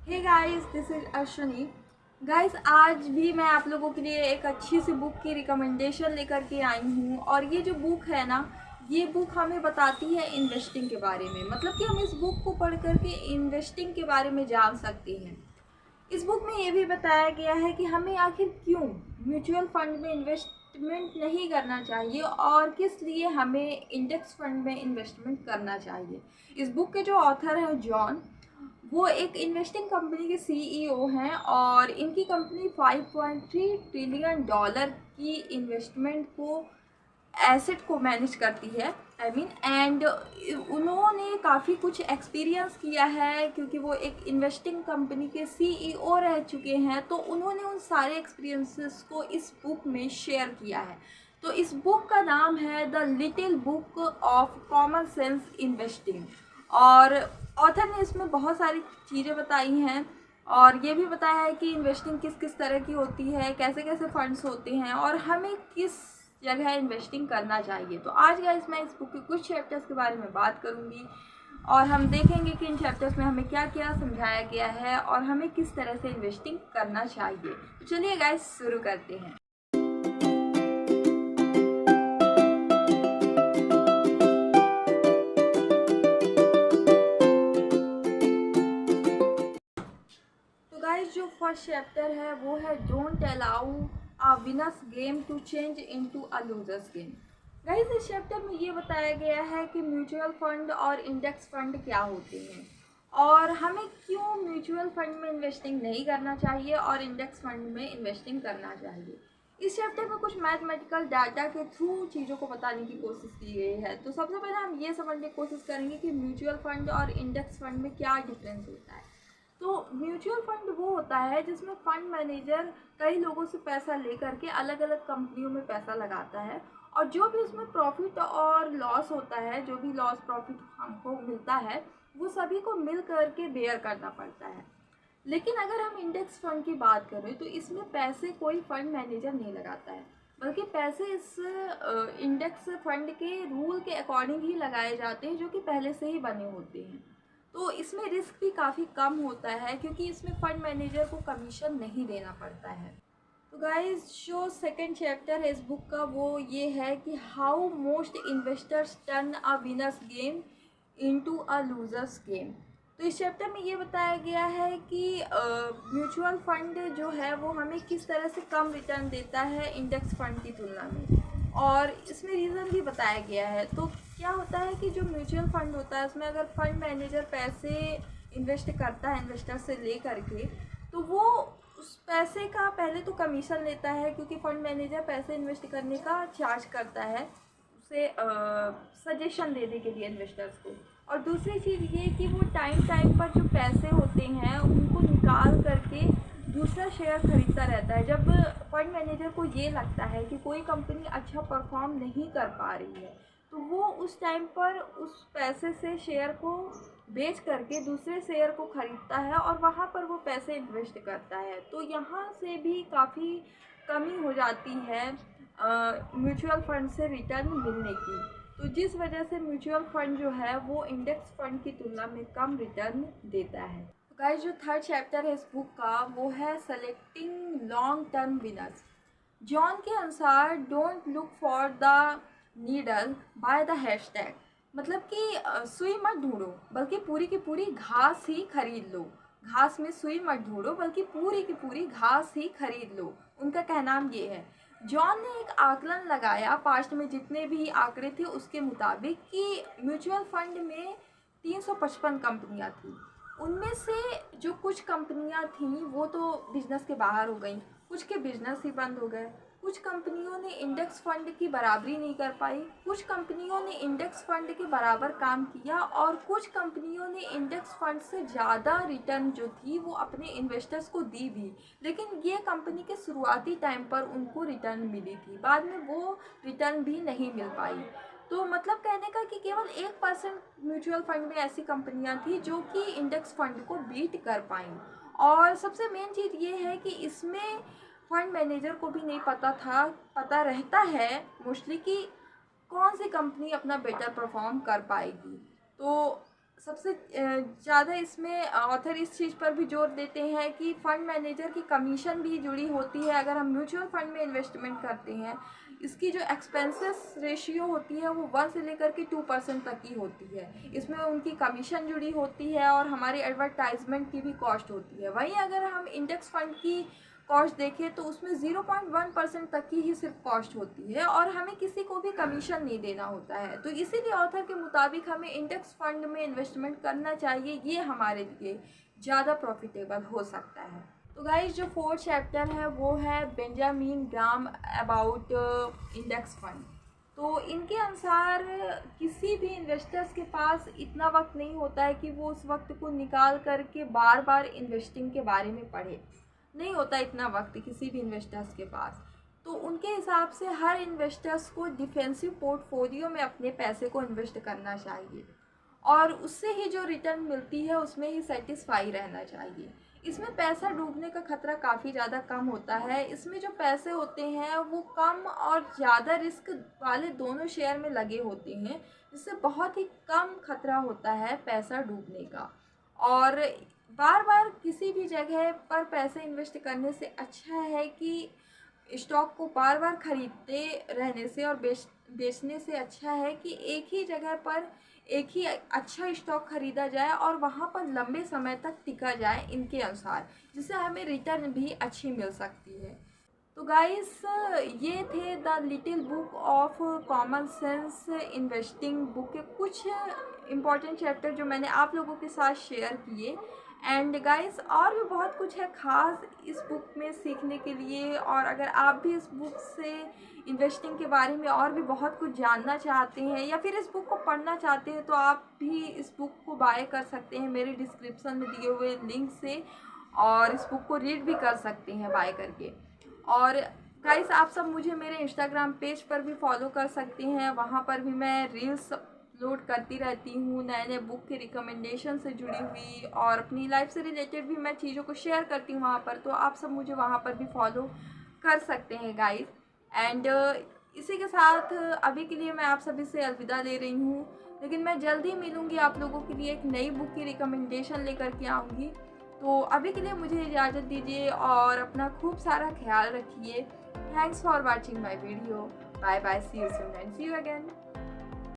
Hey guys, this is Ashwani. Guys, आज भी मैं आप लोगों के लिए एक अच्छी सी बुक की रिकमेंडेशन लेकर के आई हूँ। और ये जो बुक है ना, ये बुक हमें बताती है इन्वेस्टिंग के बारे में। मतलब कि हम इस बुक को पढ़ कर के इन्वेस्टिंग के बारे में जान सकते हैं। इस बुक में ये भी बताया गया है कि हमें आखिर क्यों म्यूचुअल फंड में इन्वेस्टमेंट नहीं करना चाहिए और किस लिए हमें इंडेक्स फंड में इन्वेस्टमेंट करना चाहिए। इस बुक के जो ऑथर हैं जॉन, वो एक इन्वेस्टिंग कंपनी के सीईओ हैं और इनकी कंपनी 5.3 ट्रिलियन डॉलर की इन्वेस्टमेंट को एसेट को मैनेज करती है। एंड उन्होंने काफ़ी कुछ एक्सपीरियंस किया है क्योंकि वो एक इन्वेस्टिंग कंपनी के सीईओ रह चुके हैं। तो उन्होंने उन सारे एक्सपीरियंसेस को इस बुक में शेयर किया है। तो इस बुक का नाम है the little book of common sense investing. और ऑथर ने इसमें बहुत सारी चीज़ें बताई हैं और ये भी बताया है कि इन्वेस्टिंग किस किस तरह की होती है, कैसे कैसे फंड्स होते हैं और हमें किस जगह इन्वेस्टिंग करना चाहिए। तो आज गाइस मैं इस बुक के कुछ चैप्टर्स के बारे में बात करूंगी और हम देखेंगे कि इन चैप्टर्स में हमें क्या क्या समझाया गया है और हमें किस तरह से इन्वेस्टिंग करना चाहिए। तो चलिए गाइस शुरू करते हैं। तो गाइस, जो फर्स्ट चैप्टर है वो है don't allow a winners game to change into a losers game. Guys, इस चैप्टर में ये बताया गया है कि म्यूचुअल फंड और इंडेक्स फंड क्या होते हैं और हमें क्यों म्यूचुअल फंड में इन्वेस्टिंग नहीं करना चाहिए और इंडेक्स फंड में इन्वेस्टिंग करना चाहिए। इस चैप्टर में कुछ मैथमेटिकल डाटा के थ्रू चीज़ों को बताने की कोशिश की गई है। तो सबसे पहले हम ये समझने की कोशिश करेंगे कि म्यूचुअल फंड और इंडेक्स फंड में क्या डिफरेंस होता है। तो म्यूचुअल फंड वो होता है जिसमें फंड मैनेजर कई लोगों से पैसा लेकर के अलग अलग कंपनियों में पैसा लगाता है और जो भी उसमें प्रॉफिट और लॉस होता है, जो भी लॉस प्रॉफिट हमको मिलता है, वो सभी को मिल करके बेयर करना पड़ता है। लेकिन अगर हम इंडेक्स फंड की बात करें तो इसमें पैसे कोई फंड मैनेजर नहीं लगाता है, बल्कि पैसे इस इंडेक्स फंड के रूल के अकॉर्डिंग ही लगाए जाते हैं जो कि पहले से ही बने होते हैं। तो इसमें रिस्क भी काफ़ी कम होता है क्योंकि इसमें फ़ंड मैनेजर को कमीशन नहीं देना पड़ता है। तो गाइस, जो सेकंड चैप्टर है इस बुक का वो ये है कि how most investors turn a winners game into a losers game. तो इस चैप्टर में ये बताया गया है कि म्यूचुअल फंड जो है वो हमें किस तरह से कम रिटर्न देता है इंडेक्स फंड की तुलना में, और इसमें रीज़न भी बताया गया है। तो क्या होता है कि जो म्यूचुअल फंड होता है उसमें अगर फंड मैनेजर पैसे इन्वेस्ट करता है इन्वेस्टर से ले करके, तो वो उस पैसे का पहले तो कमीशन लेता है क्योंकि फंड मैनेजर पैसे इन्वेस्ट करने का चार्ज करता है उसे सजेशन देने के लिए इन्वेस्टर्स को। और दूसरी चीज़ ये कि वो टाइम टाइम पर जो पैसे होते हैं उनको निकाल करके दूसरा शेयर खरीदता रहता है। जब फंड मैनेजर को ये लगता है कि कोई कंपनी अच्छा परफॉर्म नहीं कर पा रही है, तो वो उस टाइम पर उस पैसे से शेयर को बेच करके दूसरे शेयर को खरीदता है और वहाँ पर वो पैसे इन्वेस्ट करता है। तो यहाँ से भी काफ़ी कमी हो जाती है म्यूचुअल फंड से रिटर्न मिलने की। तो जिस वजह से म्यूचुअल फंड जो है वो इंडेक्स फंड की तुलना में कम रिटर्न देता है। तो गाइस, जो थर्ड चैप्टर है इस बुक का वो है selecting long term winners. John के अनुसार don't look for the needle by the hashtag. मतलब कि सुई मत ढूंढो बल्कि पूरी की पूरी घास ही खरीद लो। घास में सुई मत ढूंढो बल्कि पूरी की पूरी घास ही खरीद लो, उनका कहना ये है। जॉन ने एक आकलन लगाया पास्ट में जितने भी आंकड़े थे उसके मुताबिक कि म्यूचुअल फंड में 355 कंपनियां थी। उनमें से जो कुछ कंपनियां थीं वो तो बिजनेस के बाहर हो गई, कुछ के बिजनेस ही बंद हो गए, कुछ कंपनियों ने इंडेक्स फंड की बराबरी नहीं कर पाई, कुछ कंपनियों ने इंडेक्स फंड के बराबर काम किया और कुछ कंपनियों ने इंडेक्स फंड से ज़्यादा रिटर्न जो थी वो अपने इन्वेस्टर्स को दी भी। लेकिन ये कंपनी के शुरुआती टाइम पर उनको रिटर्न मिली थी, बाद में वो रिटर्न भी नहीं मिल पाई। तो मतलब कहने का कि केवल 1% म्यूचुअल फंड में ऐसी कंपनियां थी जो कि इंडेक्स फंड को बीट कर पाई। और सबसे मेन चीज़ ये है कि इसमें फंड मैनेजर को भी नहीं पता रहता है मोस्टली कि कौन सी कंपनी अपना बेटर परफॉर्म कर पाएगी। तो सबसे ज़्यादा इसमें ऑथर इस चीज़ पर भी जोर देते हैं कि फ़ंड मैनेजर की कमीशन भी जुड़ी होती है अगर हम म्यूचुअल फ़ंड में इन्वेस्टमेंट करते हैं। इसकी जो एक्सपेंसेस रेशियो होती है वो 1 से लेकर के 2% तक की होती है। इसमें उनकी कमीशन जुड़ी होती है और हमारी एडवर्टाइजमेंट की भी कॉस्ट होती है। वहीं अगर हम इंडेक्स फ़ंड की कॉस्ट देखें तो उसमें 0.1% तक की ही सिर्फ कॉस्ट होती है और हमें किसी को भी कमीशन नहीं देना होता है। तो इसीलिए ऑथर के मुताबिक हमें इंडेक्स फंड में इन्वेस्टमेंट करना चाहिए, ये हमारे लिए ज़्यादा प्रॉफिटेबल हो सकता है। तो गाइस जो 4th चैप्टर है वो है Benjamin gram about index fund. तो इनके अनुसार किसी भी इन्वेस्टर्स के पास इतना वक्त नहीं होता है कि वो उस वक्त को निकाल करके बार बार इन्वेस्टिंग के बारे में पढ़े। नहीं होता इतना वक्त किसी भी इन्वेस्टर्स के पास। तो उनके हिसाब से हर इन्वेस्टर्स को डिफेंसिव पोर्टफोलियो में अपने पैसे को इन्वेस्ट करना चाहिए और उससे ही जो रिटर्न मिलती है उसमें ही सेटिस्फाई रहना चाहिए। इसमें पैसा डूबने का खतरा काफ़ी ज़्यादा कम होता है। इसमें जो पैसे होते हैं वो कम और ज़्यादा रिस्क वाले दोनों शेयर में लगे होते हैं, जिससे बहुत ही कम खतरा होता है पैसा डूबने का। और बार बार किसी भी जगह पर पैसे इन्वेस्ट करने से अच्छा है कि स्टॉक को बार बार खरीदते रहने से और बेचने से अच्छा है कि एक ही जगह पर एक ही अच्छा स्टॉक खरीदा जाए और वहाँ पर लंबे समय तक टिका जाए इनके अनुसार, जिससे हमें रिटर्न भी अच्छी मिल सकती है। तो गाइस ये थे the little book of common sense investing book के कुछ इम्पॉर्टेंट चैप्टर जो मैंने आप लोगों के साथ शेयर किए। एंड गाइस और भी बहुत कुछ है ख़ास इस बुक में सीखने के लिए, और अगर आप भी इस बुक से इन्वेस्टिंग के बारे में और भी बहुत कुछ जानना चाहते हैं या फिर इस बुक को पढ़ना चाहते हैं तो आप भी इस बुक को बाय कर सकते हैं मेरे डिस्क्रिप्शन में दिए हुए लिंक से, और इस बुक को रीड भी कर सकते हैं बाय करके। और गाइस आप सब मुझे मेरे इंस्टाग्राम पेज पर भी फॉलो कर सकते हैं, वहाँ पर भी मैं रील्स अपलोड करती रहती हूँ नए नए बुक के रिकमेंडेशन से जुड़ी हुई, और अपनी लाइफ से रिलेटेड भी मैं चीज़ों को शेयर करती हूँ वहाँ पर। तो आप सब मुझे वहाँ पर भी फॉलो कर सकते हैं गाइस। एंड इसी के साथ अभी के लिए मैं आप सभी से अलविदा ले रही हूँ, लेकिन मैं जल्दी मिलूँगी आप लोगों के लिए एक नई बुक की रिकमेंडेशन लेकर के आऊँगी। तो अभी के लिए मुझे इजाज़त दीजिए और अपना खूब सारा ख्याल रखिए। Thanks for watching my video. Bye bye, see you soon and see you again.